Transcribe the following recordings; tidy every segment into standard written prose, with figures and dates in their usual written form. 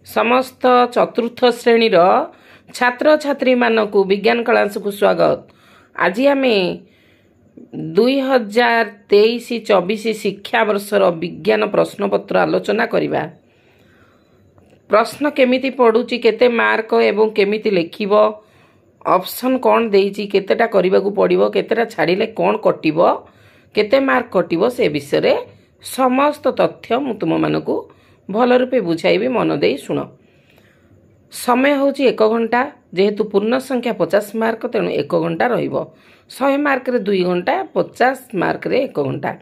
समस्त चतुर्थ श्रेणीर छात्र छात्री मानकु विज्ञान क्लास को स्वागत। आज आम 2023-24 शिक्षा वर्षर विज्ञान प्रश्नपत्र आलोचना करिबा। प्रश्न केमिति पड़ुची, केते मार्क एवं केमिति लेखिब, ऑप्शन कौन देइची, केतेटा करिबाकू पड़िबो, केतेटा छाड़िले कौन कटिबो, केते मार्क कटिबो, से विषय रे समस्त तथ्य मु तुम मानकू भल रूपे बुझाइबी। मन दे शुण। समय होची 1 घंटा, जेहेतु पूर्ण संख्या 50 मार्क, तेणु 1 घंटा रहिबो। 100 मार्क रे 2 घंटा, 50 मार्क रे 1 घंटा।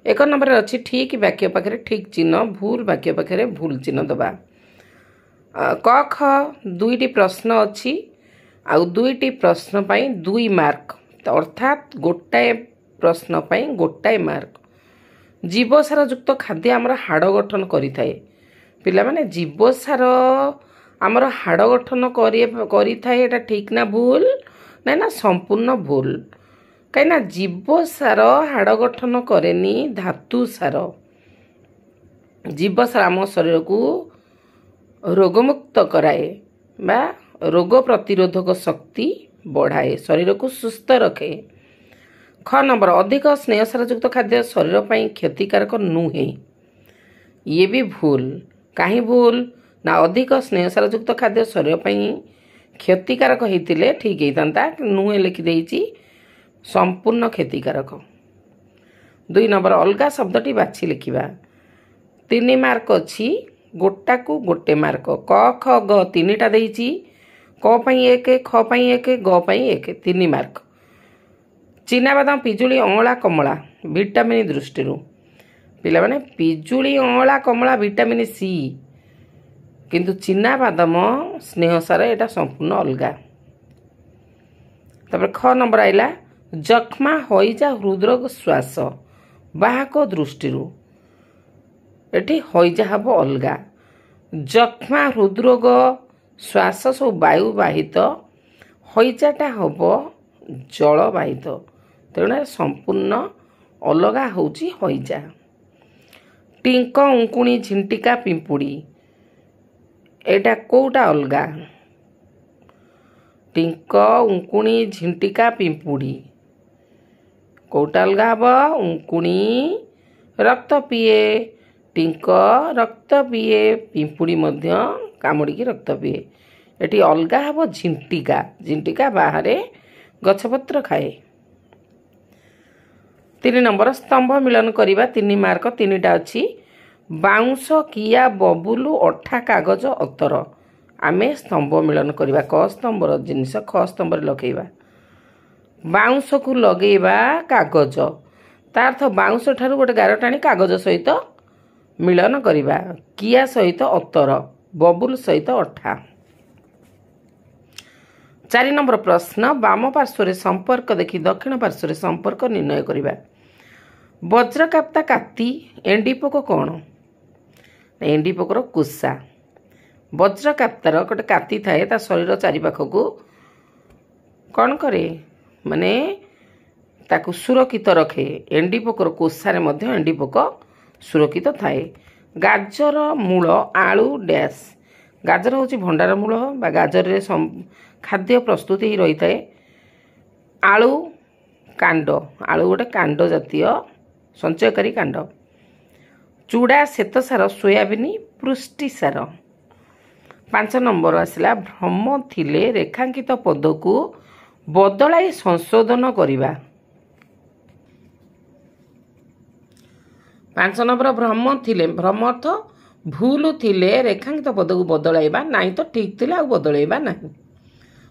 1 नंबर अच्छी ठीक वाक्य पाखे ठीक चिन्ह, भूल वाक्य पाखे भूल चिन्ह दबा। क ख 2टी प्रश्न अच्छी, आउ 2टी प्रश्न पाई 2 मार्क, अर्थात गोटाए प्रश्न पाई गोटाए मार्क। जीवसार युक्त खाद्य आमर हाड़ गठन करि थाए। पिला माने जीवसार आमर हाड़ गठन करि थाए, एटा ठीक ना भूल? ना ना, संपूर्ण भूल। कहीं जीवसार हाड़ गठन करेनी, धातु सार। जीवसार आम शरीर को रोगमुक्त कराए बा रोग प्रतिरोधक शक्ति बढ़ाए, शरीर को सुस्थ रखे। ख नंबर अधिक स्नेहसार युक्त खाद्य शरीर पर क्षतिकारक नुहे। ये भी भूल। कहीं भूल ना, अधिक स्नेहसार युक्त खाद्य शरीर पर क्षतिकारक होते ठीक होता, नुहे लिखिदे संपूर्ण क्षतिकारक। 2 नंबर अलगा शब्दटी बाछि लिखिबा। 3 मार्क अच्छी, गोटा को गोटे मार्क। क ख ग 3टा देइछि, क पई 1, ख पई 1, ग पई 1, 3 मार्क। चिनाबादाम, पिजुली, अँला, कमला विटामिन दृष्टि पिला माने पिजुली, अँला, कमला विटामिन सी, किंतु चिनाबादाम स्नेहसार एटा संपूर्ण अलगा। तब ख नंबर आइला जख्मा, हईजा, हृदरोग, श्वास बाहक दृष्टि एटी हईजा हम अलगा। जख्मा, हृदरोग, श्वास सब वायुवाहित, हईजाटा हम जलवाहित, तेणु संपूर्ण अलगा होची हईजा। टिंक, उंकुणी, झिंटिका, पिंपुड़ी एटा कोटा अलगा? टिंक, उंकुणी, झिंटिका, पिंपुड़ी कोटा अलगा हम? उंकुणी रक्त पिए, टिंक रक्त पिए, पिंपुड़ी मध्य कामुड़ी रक्त पिए। एटी अलगा हम झिंटिका। झिंटिका बाहर गछपत्र खाए। 3 नंबर स्तंभ मिलन करिबा। 3 मार्क, 3टा अच्छी। बाउंस, किया, बबुलु, अठा, कागज, अतर आमे स्तंभ मिलन करिबा। क स्तंभर जिनिस ख स्तंभ लगेइबा। बाउंस को लगेइबा कागज, तार्थ बाउंस ठारू गोटे गार टाणी कागज सहित मिलन करिबा। किया सहित अतर, बबुल सहित अठा। 4 नंबर प्रश्न वाम पार्श्व संपर्क देखि दक्षिण पार्श्व संपर्क निर्णय करिबा। वज्रकाप्ता काती एंडीपोक कौन? एंडीपोकर कुसा। वज्रकाप्तार गोटे काती थाए, ता शरीर चारिपाख को कौन करे, माने ताकू सुरक्षित रखे। एंडीपोकर कोषारे मध्य एंडीपोक सुरक्षित थाए। गाजर, मूल, आलू डैश। गाजर हूँ भंडार मूल बा गाजर रे खाद्य प्रस्तुति रही थाए। आलू कांड, आलू गोटे कांड जातीय संचयकारी कांड। चूड़ा, श्वेतसार, सोयाबीन पुष्टिसार। 5 नंबर आसला भ्रम थिले रेखांकित पद को बदलाई संशोधन करिबा। 5 नंबर भ्रम थिले, भ्रम अर्थ भूल थिले रेखांकित पद को बदलाइबा, नाई तो ठीक थिले आ बदलाइबा नहीं,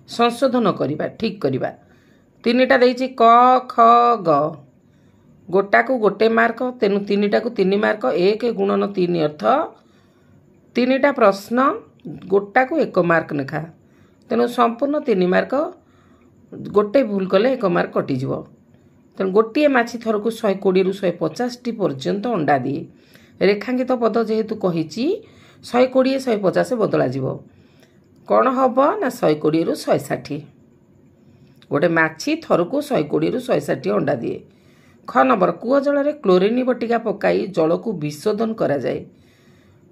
संशोधन करिबा, ठीक करिबा। 3टा देइछि क ख ग, गोटा को गोटे मार्क, तेनु 3टा को 3 मार्क। 1 गुणन 3 अर्थ 3टा प्रश्न, गोटा को 1 मार्क लेखा, तेणु संपूर्ण 3 मार्क। गोटे भूल कले 1 मार्क कटिଯିव। तेणु गोटे माछी थर को 120 ରୁ 150 पर्यंत अंडा दिए। रेखांकित पद जेहेतु कही 120 150 बदला जीव, कौन हम ना 120 ରୁ 160। गोटे माछी थर को 120 ରୁ 160 अंडा दिए। ख नंबर कूह जल क्लोरीन बटिका पकाई जल को विशोधन करा जाए।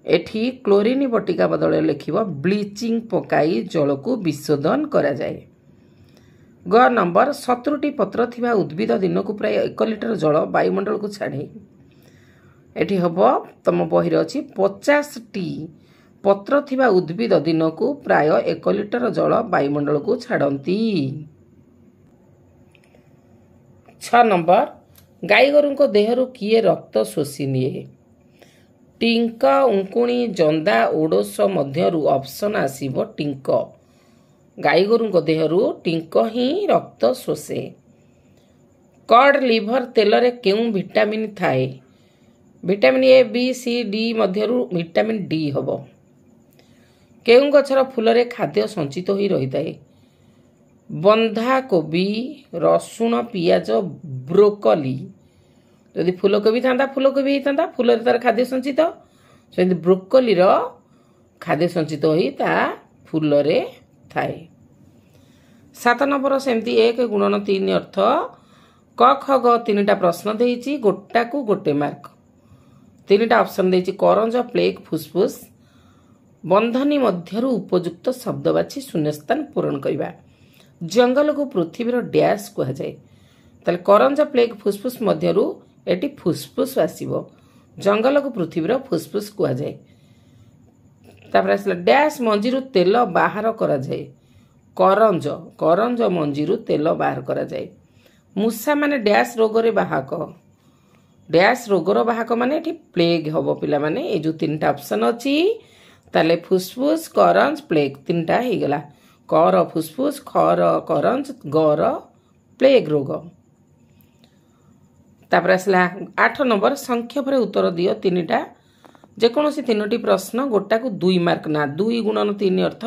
एठी क्लोरीन बटिका बदल लिखिब ब्लीचिंग पकाई जल को विशोधन करा जाए। ग नंबर 70टी पत्र थिबा उद्भिद दिन को प्राय 1 लिटर जल वायुमंडल को छाड़े। एठी हबो तम बहिर अछि 50टी पत्र थिबा उद्भिद दिन को प्राय 1 लिटर जल वायुमंडल को छाड़ती। 6 नंबर गाई गोरु को देहरु किए रक्त शोषी निए। टिंक उंकुणी जंदा ओडोस मध्यरु ऑप्शन आसीबो टिंक। गाई गोरु को देहरु टिंक ही रक्त शोषे। कॉड लिवर तेल रे केउ विटामिन थाए? Vitamin A B C D मध्यरु विटामिन डी हबो। केउ गछर फूल रे खाद्य संचित होई रहिताए? बंधा कोबी रसुण पियाज ब्रोकली। यदि फूलकोबी था फूलकोबी होता फूल तार खाद्य संचित से ब्रोकली खाद्य संचित हो फूल थाए। 7 नंबर सेमती 1 गुणन 3 अर्थ क ख ग 3टा प्रश्न देइछि गोटा को गोटे मार्क। 3टा ऑप्शन देइछि करंज प्लेग फुसफुस। बंधनी मध्यरु उपयुक्त शब्द बाछि शून्यस्थान पूरण करिबा। जंगल को पृथ्वीर डैश कह जाए ताले करंज प्लेग फुसफुस मध्यरु एटी फुसफुस आसीबो। जंगल को पृथ्वीर फुसफुस कह जाए। तापर आसला डैश मंजीरु तेल बाहर करा जाए। करंज करंज मंजीरु तेल बाहर करा जाए। मूसा माने डैश रोग रे बाहक। डैश रोगर बाहक माने एटी प्लेग हबो पिला माने। ए जो 3टा ऑप्शन अछि ताले फुसफुस करंज प्लेग 3टा हे गला। कर फुसफुस खर करंज गर प्लेग रोग। तापर आसला 8 नंबर संख्या पर उत्तर दियो 3टा जेकोसी 3टी प्रश्न गोटा को 2 मार्क ना 2 गुणन 3 अर्थ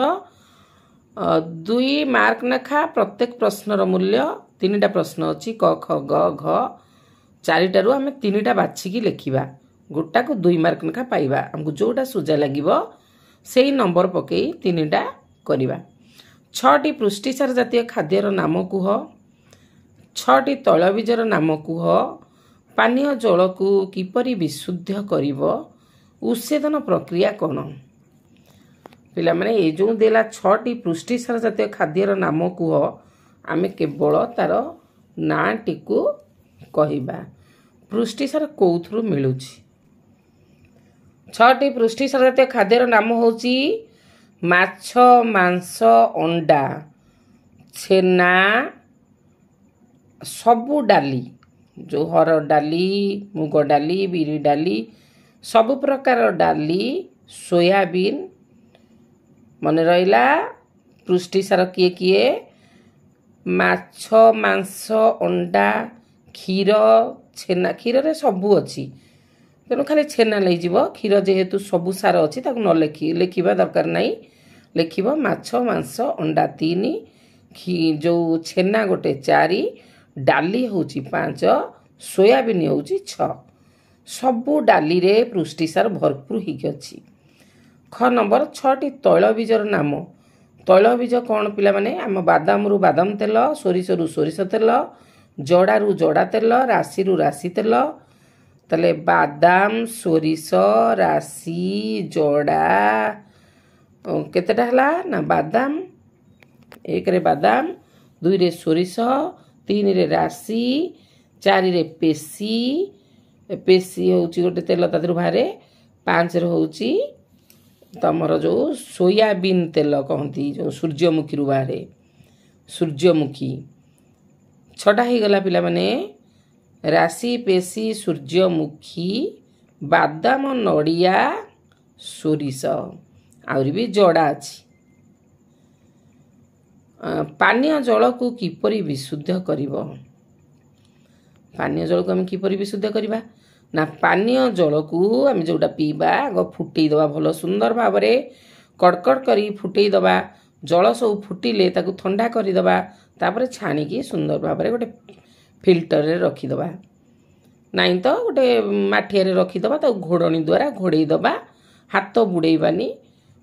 2 मार्क नेखा प्रत्येक प्रश्नर मूल्य 3टा प्रश्न अछि क ख ग घ 4टारू आम 3टा बाछिकी लिखिबा गोटा को 2 मार्क नेखा पाइबा। हमको जोटा सुजा लागिबो सेही नंबर पकई 3टा करिबा। 6टी पृष्टिसार जातीय खाद्यर नाम कुह। 6टी तैलबीजर नाम कुह। पानीय जल को किपरि विशुद्ध करिवो। उच्छेदन प्रक्रिया कौन? पिला माने ए जो देला 6टी पृष्टिसार जातीय खाद्यर नाम कुह आमे केवल तार नाटी को कहिबा। पृष्टिसार कोउथरु मिलुछि? 6टी पृष्टिसार जातीय खाद्यर नाम होची माछ मांस अंडा छेना सबु डाली जो हरड़ डाली मुग डाली बिरी डाली सबु प्रकार डाली सोयाबीन मन रहिला। पृष्टिसार किए किए माछ मांस अंडा क्षीर छेना। क्षीर रे सबु अछि तेणु खाली छेना ले जीव। क्षीर जेहेतु सबु सार अछि ताकु न लिखिबा दरकार नाही। लिखिबो माछ मांस अंडा 3 जो छेना गोटे 4 डाली होची 5 सोयाबीन होची 6 सबु डाली रे पृष्टिसार भरपूर हिकी अछि। ख नंबर 6टी तैलबीजर नाम। तैलबीज कौन पिला माने आम बादाम रु बादाम तेल सोरिष रु सोरिष तेल जड़ा रु जड़ा तेल राशि रु राशि तेल। ताले बादाम सोरिष राशि जड़ा केतेटा हला ना बादाम 1 रे बादाम 2 रे सोरिष 3 रे राशि 4 रे पेशी। पेशी होची गोटे तेल तादरु बाहरे 5 रे होची तमर जो सोयाबीन तेल कहती जो सूर्यमुखी रु बाहरे सूर्यमुखी। 6टा ही गला पिला माने राशि पेशी सूर्यमुखी बादाम नड़िया सोरिष आउरी भी जड़ा अछि। पानीय जल को किपरि विशुद्ध करिवो। पानीय जल को हम किपरि विशुद्ध करिबा ना पानीय जल को हम जोटा पीबा आग फुटई दबा भल सुंदर भाव में कड़कड़ करी फुटई दबा। जल सब फुटिले ताकू ठंडा करी दबा तापर छाणिकी सुंदर भाव में गोटे फिल्टर रे रखी दबा नाई तो गोटे माठिया रे रखी दबा ताकू घोड़नी द्वारा घोड़ई दबा। हाथ बुड़ेबानी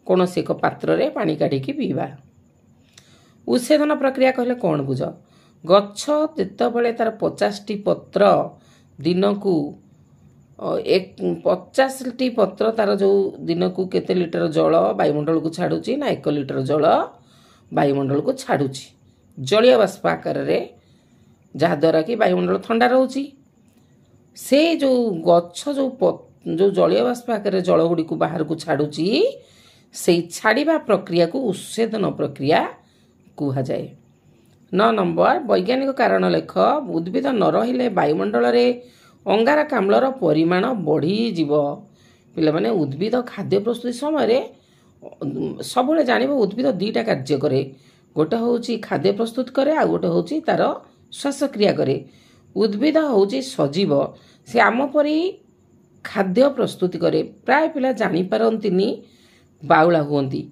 कौन से एक पात्र रे पानी काढ़ी पीवा। उच्छेदन प्रक्रिया कहले कौन बुझ? गछ जेतेबेले तार 50टी पत्र दिन को एक 50ଟି ପତ୍ର ତାର ଯେଉଁ ଦିନକୁ କେତେ ଲିଟର ଜଳ ବାୟୁମଣ୍ଡଳକୁ ଛାଡ଼ୁଛି ନା 1 ଲିଟର ଜଳ ବାୟୁମଣ୍ଡଳକୁ ଛାଡ଼ୁଛି ଜଳୀୟ ବାଷ୍ପ ଆକାରରେ, ଯାହାଦ୍ୱାରା କି ବାୟୁମଣ୍ଡଳ ଥଣ୍ଡା ରହୁଛି। ସେ ଯେଉଁ ଗଛ ଯେଉଁ ଜଳୀୟ ବାଷ୍ପ ଆକାରରେ ଜଳ ଗୁଡ଼ିକୁ ବାହାରକୁ ଛାଡ଼ୁଛି, ସେଇ ଛାଡ଼ିବା ପ୍ରକ୍ରିୟାକୁ ଉତ୍ସେଦନ ପ୍ରକ୍ରିୟା କୁହାଯାଏ। 9 ନମ୍ବର, ବୈଜ୍ଞାନିକ କାରଣ ଲେଖ। ଉଦ୍ଭିଦ ନ ରହିଲେ ବାୟୁମଣ୍ଡଳରେ ଅଙ୍ଗାରକାମ୍ଳର ପରିମାଣ ବଢ଼ିଯିବ। ପିଲାମାନେ ଉଦ୍ଭିଦ ଖାଦ୍ୟ ପ୍ରସ୍ତୁତି ସମୟରେ ସବୁବେଳେ ଜାଣିବ ଉଦ୍ଭିଦ ଦୁଇଟା କାର୍ଯ୍ୟ କରେ। ଗୋଟେ ହେଉଛି ଖାଦ୍ୟ ପ୍ରସ୍ତୁତ କରେ, ଆଉ ଗୋଟେ ହେଉଛି ତାର ଶ୍ୱାସକ୍ରିୟା କରେ। ଉଦ୍ଭିଦ ହେଉଛି ସଜୀବ, ସେ ଆମ ପରି ଖାଦ୍ୟ ପ୍ରସ୍ତୁତି କରେ। ପ୍ରାୟ ପିଲା ଜାଣିପାରନ୍ତିନି, ବାଉଳା ହୁଅନ୍ତି।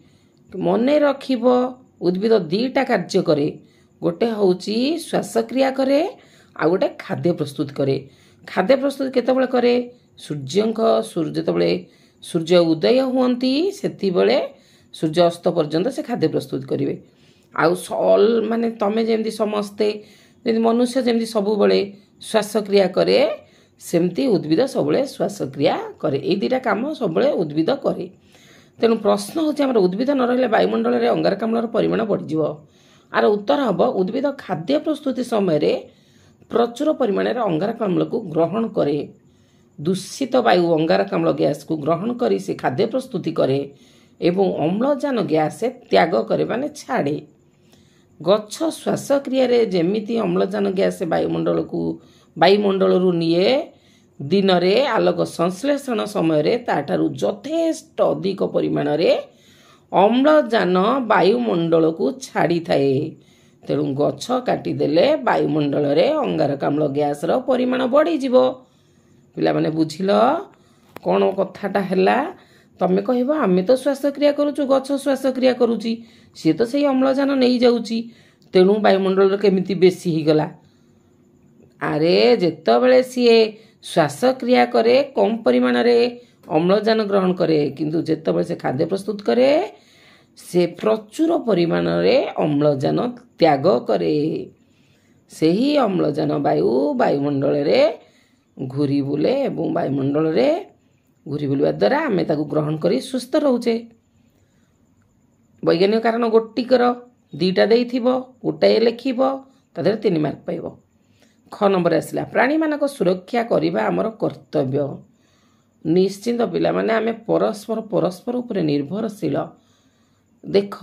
ମନେ ରଖିବ ଉଦ୍ଭିଦ ଦୁଇଟା କାର୍ଯ୍ୟ କରେ, ଗୋଟେ ହେଉଛି ଶ୍ୱାସକ୍ରିୟା କରେ, ଆଉ ଗୋଟେ ଖାଦ୍ୟ ପ୍ରସ୍ତୁତ କରେ। ଖାଦ୍ୟ ପ୍ରସ୍ତୁତ କେତେବେଳେ କରେ? ଯେତେବେଳେ ସୂର୍ଯ୍ୟ ଉଦୟ ହୁଅନ୍ତି ସେତେବେଳେ ସୂର୍ଯ୍ୟ ଅସ୍ତ ପର୍ଯ୍ୟନ୍ତ ସେ ଖାଦ୍ୟ ପ୍ରସ୍ତୁତ କରିବେ। ଆଉ ମାନେ ତମେ ଯେମିତି ସମସ୍ତେ ଯେମିତି ମନୁଷ୍ୟ ଯେମିତି ସବୁବେଳେ ଶ୍ୱାସକ୍ରିୟା କରେ, ସେମିତି ଉଦ୍ଭିଦ ସବୁବେଳେ ଶ୍ୱାସକ୍ରିୟା କରେ। ଏଇ ଦୁଇଟା କାମ ସବୁବେଳେ ଉଦ୍ଭିଦ କରେ। ତେଣୁ ପ୍ରଶ୍ନ ହେଉଛି ଆମର ଉଦ୍ଭିଦ ନ ରହିଲେ ବାୟୁମଣ୍ଡଳରେ ଅଙ୍ଗାରକାମ୍ଳର ପରିମାଣ ବଢ଼ିଯିବ। ଆର ଉତ୍ତର ହେବ ଉଦ୍ଭିଦ ଖାଦ୍ୟ ପ୍ରସ୍ତୁତି ସମୟରେ ପ୍ରଚୁର ପରିମାଣରେ ଅଙ୍ଗାରକାମ୍ଳକୁ ଗ୍ରହଣ କରେ। ଦୂଷିତ ବାୟୁ ଅଙ୍ଗାରକାମ୍ଳ ଗ୍ୟାସକୁ ଗ୍ରହଣ କରି ସେ ଖାଦ୍ୟ ପ୍ରସ୍ତୁତି କରେ ଏବଂ ଅମ୍ଳଜାନ ଗ୍ୟାସ ତ୍ୟାଗ କରେ, ମାନେ ଛାଡ଼େ। ଗଛ ଶ୍ୱାସକ୍ରିୟାରେ ଯେମିତି ଅମ୍ଳଜାନ ଗ୍ୟାସ ବାୟୁମଣ୍ଡଳରୁ ନିଏ, ଦିନରେ ଆଲୋକ ସଂଶ୍ଳେଷଣ ସମୟରେ ତାଠାରୁ ଯଥେଷ୍ଟ ଅଧିକ ପରିମାଣରେ ଅମ୍ଳଜାନ ବାୟୁମଣ୍ଡଳକୁ ଛାଡ଼ିଥାଏ। ତେଣୁ ଗଛ କାଟିଦେଲେ ବାୟୁମଣ୍ଡଳରେ ଅଙ୍ଗାରକାମ୍ଳ ଗ୍ୟାସର ପରିମାଣ ବଢ଼ିଯିବ। ପିଲାମାନେ ବୁଝିଲ କ'ଣ କଥାଟା ହେଲା? ତମେ କହିବ ଆମେ ତ ଶ୍ୱାସକ୍ରିୟା କରୁଛୁ, ଗଛ ଶ୍ୱାସକ୍ରିୟା କରୁଛି, ସିଏ ତ ସେଇ ଅମ୍ଳଜାନ ନେଇଯାଉଛି, ତେଣୁ ବାୟୁମଣ୍ଡଳରେ କେମିତି ବେଶୀ ହେଇଗଲା? ଆରେ ଯେତେବେଳେ ସିଏ ଶ୍ୱାସକ୍ରିୟା କରେ କମ୍ ପରିମାଣରେ ଅମ୍ଳଜାନ ଗ୍ରହଣ କରେ, କିନ୍ତୁ ଯେତେବେଳେ ସେ ଖାଦ୍ୟ ପ୍ରସ୍ତୁତ କରେ ସେ ପ୍ରଚୁର ପରିମାଣରେ ଅମ୍ଳଜାନ ତ୍ୟାଗ କରେ। ସେହି ଅମ୍ଳଜାନ ବାୟୁମଣ୍ଡଳରେ ଘୁରି ବୁଲେ ଏବଂ ବାୟୁମଣ୍ଡଳରେ ଘୁରି ବୁଲିବା ଦ୍ୱାରା ଆମେ ତାକୁ ଗ୍ରହଣ କରି ସୁସ୍ଥ ରହୁଛେ। ବୈଜ୍ଞାନିକ କାରଣ ଗୋଟିକର ଦୁଇଟା ଦେଇଥିବ, ଗୋଟାଏ ଲେଖିବ, ତା ଦେହରେ 3 ମାର୍କ ପାଇବ। ଖ ନମ୍ବର ଆସିଲା, ପ୍ରାଣୀମାନଙ୍କ ସୁରକ୍ଷା କରିବା ଆମର କର୍ତ୍ତବ୍ୟ। ନିଶ୍ଚିନ୍ତ ପିଲାମାନେ ଆମେ ପରସ୍ପର ଉପରେ ନିର୍ଭରଶୀଳ। ଦେଖ,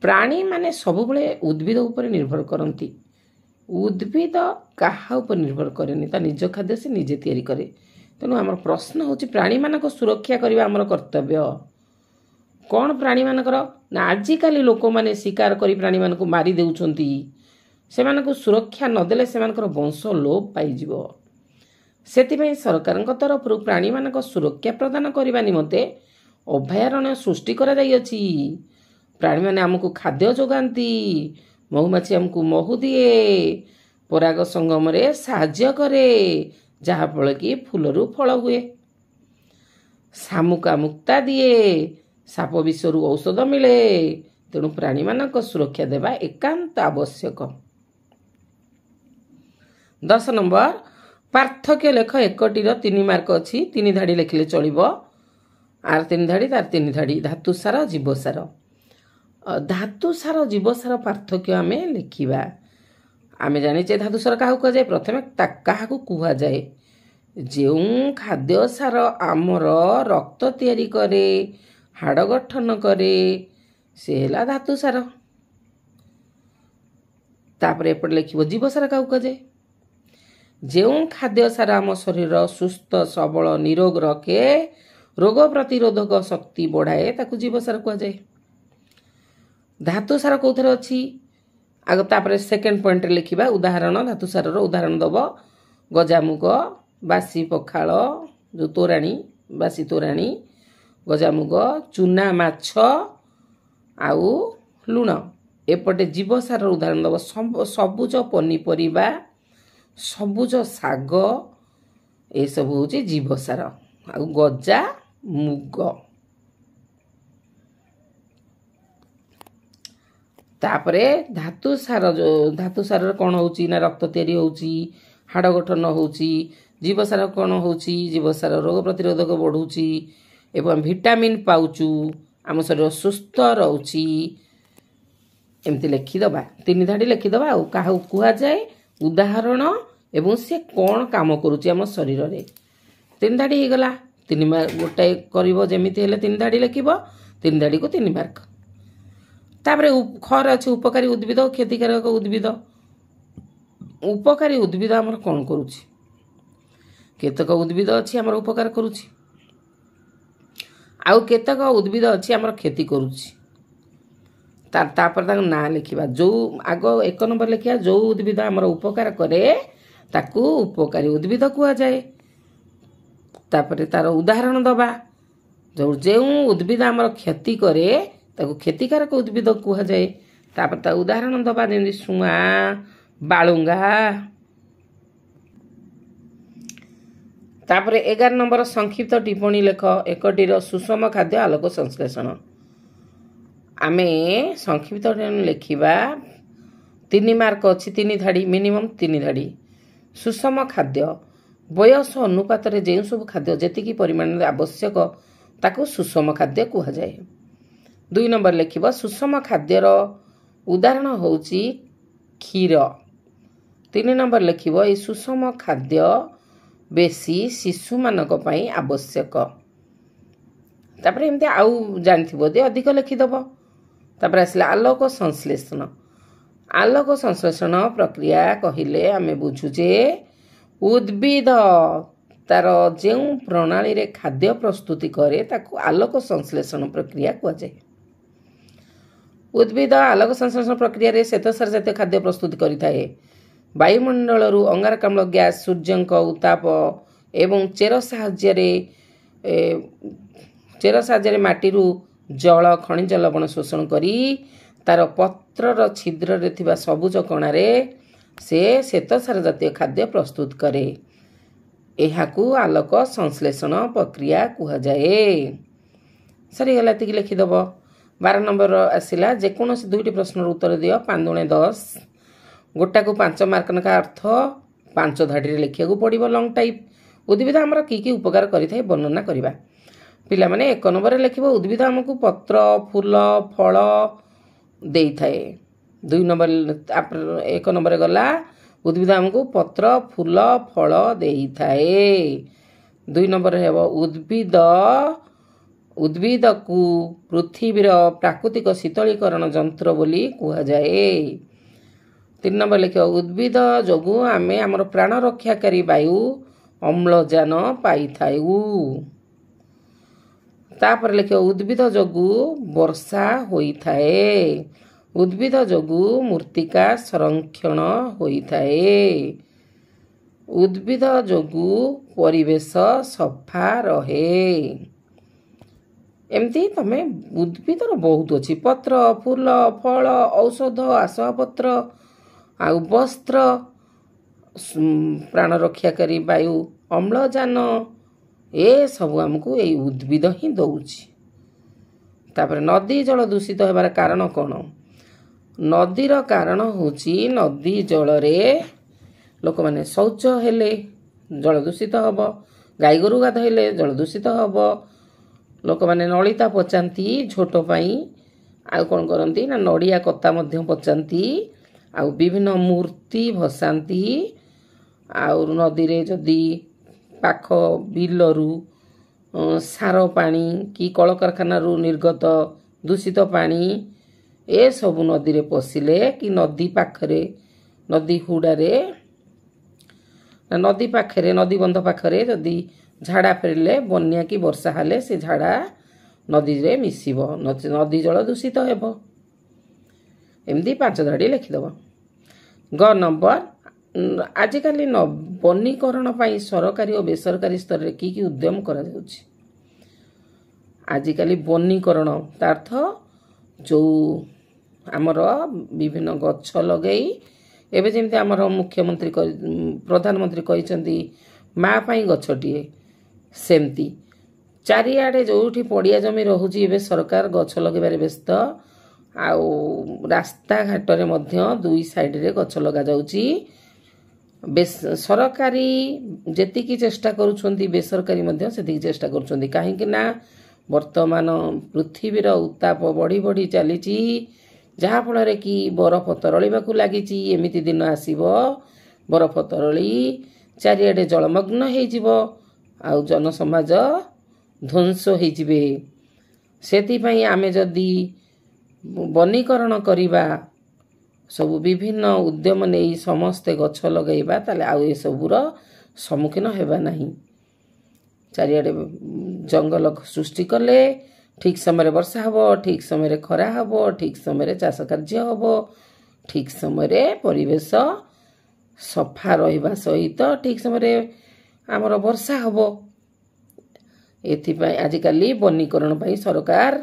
ପ୍ରାଣୀମାନେ ସବୁବେଳେ ଉଦ୍ଭିଦ ଉପରେ ନିର୍ଭର କରନ୍ତି। ଉଦ୍ଭିଦ କାହା ଉପରେ ନିର୍ଭର କରେନି, ତା ନିଜ ଖାଦ୍ୟ ସେ ନିଜେ ତିଆରି କରେ। ତେଣୁ ଆମର ପ୍ରଶ୍ନ ହେଉଛି ପ୍ରାଣୀମାନଙ୍କ ସୁରକ୍ଷା କରିବା ଆମର କର୍ତ୍ତବ୍ୟ। କ'ଣ ପ୍ରାଣୀମାନଙ୍କର ନା ଆଜିକାଲି ଲୋକମାନେ ଶିକାର କରି ପ୍ରାଣୀମାନଙ୍କୁ ମାରି ଦେଉଛନ୍ତି। ସେମାନଙ୍କୁ ସୁରକ୍ଷା ନଦେଲେ ସେମାନଙ୍କର ବଂଶ ଲୋପ ପାଇଯିବ। ସେଥିପାଇଁ ସରକାରଙ୍କ ତରଫରୁ ପ୍ରାଣୀମାନଙ୍କ ସୁରକ୍ଷା ପ୍ରଦାନ କରିବା ନିମନ୍ତେ ଅଭୟାରଣ୍ୟ ସୃଷ୍ଟି କରାଯାଇଅଛି। ପ୍ରାଣୀମାନେ ଆମକୁ ଖାଦ୍ୟ ଯୋଗାନ୍ତି, ମହୁମାଛି ଆମକୁ ମହୁ ଦିଏ, ପରାଗ ସଙ୍ଗମରେ ସାହାଯ୍ୟ କରେ, ଯାହାଫଳରେ କି ଫୁଲରୁ ଫଳ ହୁଏ। ଶାମୁକା ମୁକ୍ତା ଦିଏ, ସାପ ବିଷରୁ ଔଷଧ ମିଳେ। ତେଣୁ ପ୍ରାଣୀମାନଙ୍କ ସୁରକ୍ଷା ଦେବା ଏକାନ୍ତ ଆବଶ୍ୟକ। 10 ନମ୍ବର, ପାର୍ଥକ୍ୟ ଲେଖ। 1ଟିର 3 ମାର୍କ ଅଛି, 3 ଧାଡ଼ି ଲେଖିଲେ ଚଳିବ। ଆର 3 ଧାଡ଼ି, ତାର 3 ଧାଡ଼ି। ଧାତୁସାର, ଜୀବସାର। ଧାତୁସାର ଜୀବସାର ପାର୍ଥକ୍ୟ ଆମେ ଲେଖିବା। ଆମେ ଜାଣିଛେ ଧାତୁସାର କାହାକୁ କୁହାଯାଏ? ପ୍ରଥମେ କାହାକୁ କୁହାଯାଏ? ଯେଉଁ ଖାଦ୍ୟ ସାର ଆମର ରକ୍ତ ତିଆରି କରେ, ହାଡ଼ ଗଠନ କରେ, ସେ ହେଲା ଧାତୁସାର। ତାପରେ ଏପଟେ ଲେଖିବ ଜୀବସାର କାହାକୁ କୁହାଯାଏ? ଯେଉଁ ଖାଦ୍ୟ ସାର ଆମ ଶରୀର ସୁସ୍ଥ ସବଳ ନିରୋଗ ରଖେ, ରୋଗ ପ୍ରତିରୋଧକ ଶକ୍ତି ବଢ଼ାଏ, ତାକୁ ଜୀବସାର କୁହାଯାଏ। ଧାତୁସାର କେଉଁଥିରେ ଅଛି? ତାପରେ ସେକେଣ୍ଡ ପଏଣ୍ଟରେ ଲେଖିବା ଉଦାହରଣ। ଧାତୁସାରର ଉଦାହରଣ ଦେବ ଗଜାମୁଗ, ବାସି ପଖାଳ, ଯେଉଁ ତୋରାଣୀ, ବାସି ତୋରାଣୀ, ଗଜାମୁଗ, ଚୁନା ମାଛ ଆଉ ଲୁଣ। ଏପଟେ ଜୀବସାରର ଉଦାହରଣ ଦେବ ସବୁଜ ପନିପରିବା, ସବୁଜ ଶାଗ, ଏସବୁ ହେଉଛି ଜୀବସାର। ଆଉ ଗଜା ମୁଗ। ତାପରେ ଧାତୁସାରରେ କ'ଣ ହେଉଛି ନା ରକ୍ତ ତିଆରି ହେଉଛି, ହାଡ଼ ଗଠନ ହେଉଛି, जीवसार कौन होची जीवसार रोग प्रतिरोधक बढ़ुची एवं विटामिन पाउचु आम शरीर सुस्थ रोची एमती लिखिदबा 3 धाड़ी लिखिदबा आ क्या कह जाए उदाहरण एवं सी कौन काम करुच्ची आम शरीर में 3 धाड़ी हो गला 3 मार्क गोटाए करमी 3 धाड़ी लिख 3 धाड़ी को 3 मार्क तापर खर अच्छे उपकारी उद्भिद क्षतिकारक उद्भिद उपकारी उद्भिद आमर कौन करुच्ची केतक उद्भिद अच्छी आमर उपकार करुच्ची आउ केतक उद्भिद अच्छी आमर क्षति करुच्ची तापर ना लिखा जो आग 1 नंबर लिखा जो उद्भिद आमर उपकार करे ताकू उपकारी उद्भिद कह जाए तापर तार उदाहरण दबा जो उद्भिद आमर क्षति करे ताकू क्षतिकारक उद्भिद कह जाए तापर ता उदाहरण दबा जमी शुआ बालुंगा तापर 11 नंबर संक्षिप्त टिप्पणी लेख एकटीर सुषम खाद्य आलोक संश्लेषण आमे संक्षिप्त लिखा 3 मार्क अच्छी 3 धाड़ी मिनिमम 3 धाड़ी सुषम खाद्य बयस अनुपात जो सब खाद्य जी परिमाण आवश्यक ताकू सुषम खाद्य कह जाए 2 नंबर लिखा सुषम खाद्यर उदाहरण होची क्षीर 3 नंबर लिखा ये सुषम खाद्य बेसी शिशु मानक पई आवश्यक तापर एमती आउ जानथिबो दे अधिक लिखिदब तापर आसला आलोक संश्लेषण प्रक्रिया कहिले आमे बुझुजे उद्भिद तार जो प्रणाली रे खाद्य प्रस्तुति करे ताकू आलोक संश्लेषण प्रक्रिया कह जाए उद्भिद आलोक संश्लेषण प्रक्रिया रे श्वेतसार जातीय खाद्य प्रस्तुत करिथाए वायुमंडल अंगारकाम्ल गैस सूर्यंक उताप एवं चेर साहाय्य माटी जल खनिज लवण शोषण करी तार पत्रर छिद्र रे थिबा सबुज कणारे से श्वेतसार जातीय खाद्य प्रस्तुत करे एहाकू आलोक संश्लेषण प्रक्रिया कह जाए सरीगला एतिक लिखिदब 12 नंबर आसिला जेकोसी 2टी प्रश्नर उत्तर दियो 5 दूणे 10 गोटा को 5 मार्क का अर्थ 5 धाड़ी लिखा पड़ो लंग टाइप उद्भिद आमर कि उपकार करें वर्णना करवा पिला माने 1 नंबर लिख उद्भिद आमको पत्र फूल फल दे थाए 2 नंबर 1 नंबर गला उद्भिद आमको पत्र फूल फल दे थाए 2 नंबर है उद्भिद को पृथ्वीर प्राकृतिक शीतलीकरण जंत्र बोली कह जाए 3 नंबर लिखा उद्भिद जोगु आमे आमर प्राण रक्षाकारी वायु अम्लजान पाई थाउ तापर लिखा उद्भिद जोगु वर्षा होई थाए उद्भिद जोगु मृत्तिका संरक्षण होई थाए उद्भिद जोगु परिवेश सफा रहे एमती तमे उद्भिदर बहुत अच्छी पत्र फूल फल औषध आसपत्र आ वस्त्र प्राण रक्षाकारी वायु अम्लजान ए सब आमको यही उद्भिद ही दौची तापर नदी जल दूषित होबार कारण कौन नदीर कारण होची नदी जल रे लोक माने शौच हेले जल दूषित हब गाई गोरु गाधइले जल दूषित हब लोक माने नलिता पचांती झोट पाई आ कौन करती ना नड़िया कता मध्य पचांती आ विभिन्न मूर्ति भसांती आउ नदी रे जदि पाख बिलरू सार पानी कि कल कारखाना निर्गत दूषित पानी ए सब नदी रे पशिले कि नदी पाखरे नदी हुडारे नदी पाखरे नदी बंध पाखरे जदि झाड़ा फेरले बन्या कि वर्षा हेले से झाड़ा नदी रे मिसिब नदी जल दूषित हेब एमती 5 धाड़ी लिखिदब ग नंबर आजिकाली वनीकरण पाई सरकारी और बेसरकारी स्तर रे की उद्यम करा जाउछि आजिकाली वनीकरण तार्थ जो आमर विभिन्न गछ लगई एबे जेमती आमर मुख्यमंत्री प्रधानमंत्री कहिसंती माँ पाई गछटिए सेमती चारिआडे जोठी पड़िया जमी रहुची एबे सरकार गछ लगेबारे व्यस्त आउ रास्ता घाट रे मध्य 2 साइड रे गछ लगा जाउची ସରକାରୀ ଯେତିକି ଚେଷ୍ଟା କରୁଛନ୍ତି ବେସରକାରୀ ମଧ୍ୟ ସେତିକି ଚେଷ୍ଟା କରୁଛନ୍ତି। କାହିଁକି ନା ବର୍ତ୍ତମାନ ପୃଥିବୀର ଉତ୍ତାପ ବଢ଼ି ବଢ଼ି ଚାଲିଛି, ଯାହାଫଳରେ କି ବରଫ ତରଳିବାକୁ ଲାଗିଛି। ଏମିତି ଦିନ ଆସିବ ବରଫ ତରଳି ଚାରିଆଡ଼େ ଜଳମଗ୍ନ ହେଇଯିବ, ଆଉ ଜନସମାଜ ଧ୍ୱଂସ ହେଇଯିବେ। ସେଥିପାଇଁ ଆମେ ଯଦି ବନୀକରଣ କରିବା, ସବୁ ବିଭିନ୍ନ ଉଦ୍ୟମ ନେଇ ସମସ୍ତେ ଗଛ ଲଗାଇବା, ତାହେଲେ ଆଉ ଏସବୁର ସମ୍ମୁଖୀନ ହେବା ନାହିଁ। ଚାରିଆଡ଼େ ଜଙ୍ଗଲ ସୃଷ୍ଟି କଲେ ଠିକ୍ ସମୟରେ ବର୍ଷା ହେବ, ଠିକ୍ ସମୟରେ ଖରା ହେବ, ଠିକ୍ ସମୟରେ ଚାଷ କାର୍ଯ୍ୟ ହେବ, ଠିକ୍ ସମୟରେ ପରିବେଶ ସଫା ରହିବା ସହିତ ଠିକ୍ ସମୟରେ ଆମର ବର୍ଷା ହେବ। ଏଥିପାଇଁ ଆଜିକାଲି ବନୀକରଣ ପାଇଁ ସରକାର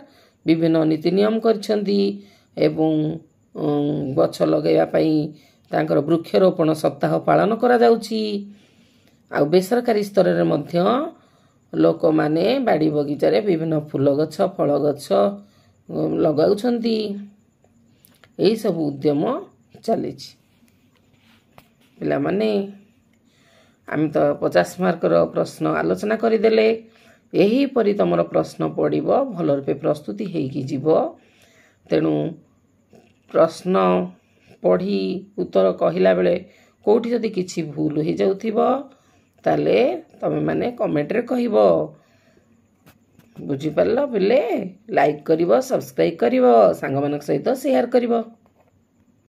ବିଭିନ୍ନ ନୀତି ନିୟମ କରିଛନ୍ତି ଏବଂ ଗଛ ଲଗାଇବା ପାଇଁ ତାଙ୍କର ବୃକ୍ଷରୋପଣ ସପ୍ତାହ ପାଳନ କରାଯାଉଛି। ଆଉ ବେସରକାରୀ ସ୍ତରରେ ମଧ୍ୟ ଲୋକମାନେ ବାଡ଼ି ବଗିଚାରେ ବିଭିନ୍ନ ଫୁଲ ଗଛ, ଫଳ ଗଛ ଲଗାଉଛନ୍ତି। ଏହିସବୁ ଉଦ୍ୟମ ଚାଲିଛି। ପିଲାମାନେ, ଆମେ ତ 50 ମାର୍କର ପ୍ରଶ୍ନ ଆଲୋଚନା କରିଦେଲେ। ଏହିପରି ତୁମର ପ୍ରଶ୍ନ ପଡ଼ିବ, ଭଲ ରୂପେ ପ୍ରସ୍ତୁତି ହେଇକି ଯିବ। ତେଣୁ ପ୍ରଶ୍ନ ପଢ଼ି ଉତ୍ତର କହିଲା ବେଳେ କେଉଁଠି ଯଦି କିଛି ଭୁଲ ହେଇଯାଉଥିବ, ତାହେଲେ ତୁମେମାନେ କମେଣ୍ଟରେ କହିବ। ବୁଝିପାରିଲ ପିଲେ? ଲାଇକ୍ କରିବ, ସବସ୍କ୍ରାଇବ୍ କରିବ, ସାଙ୍ଗମାନଙ୍କ ସହିତ ସେୟାର କରିବ।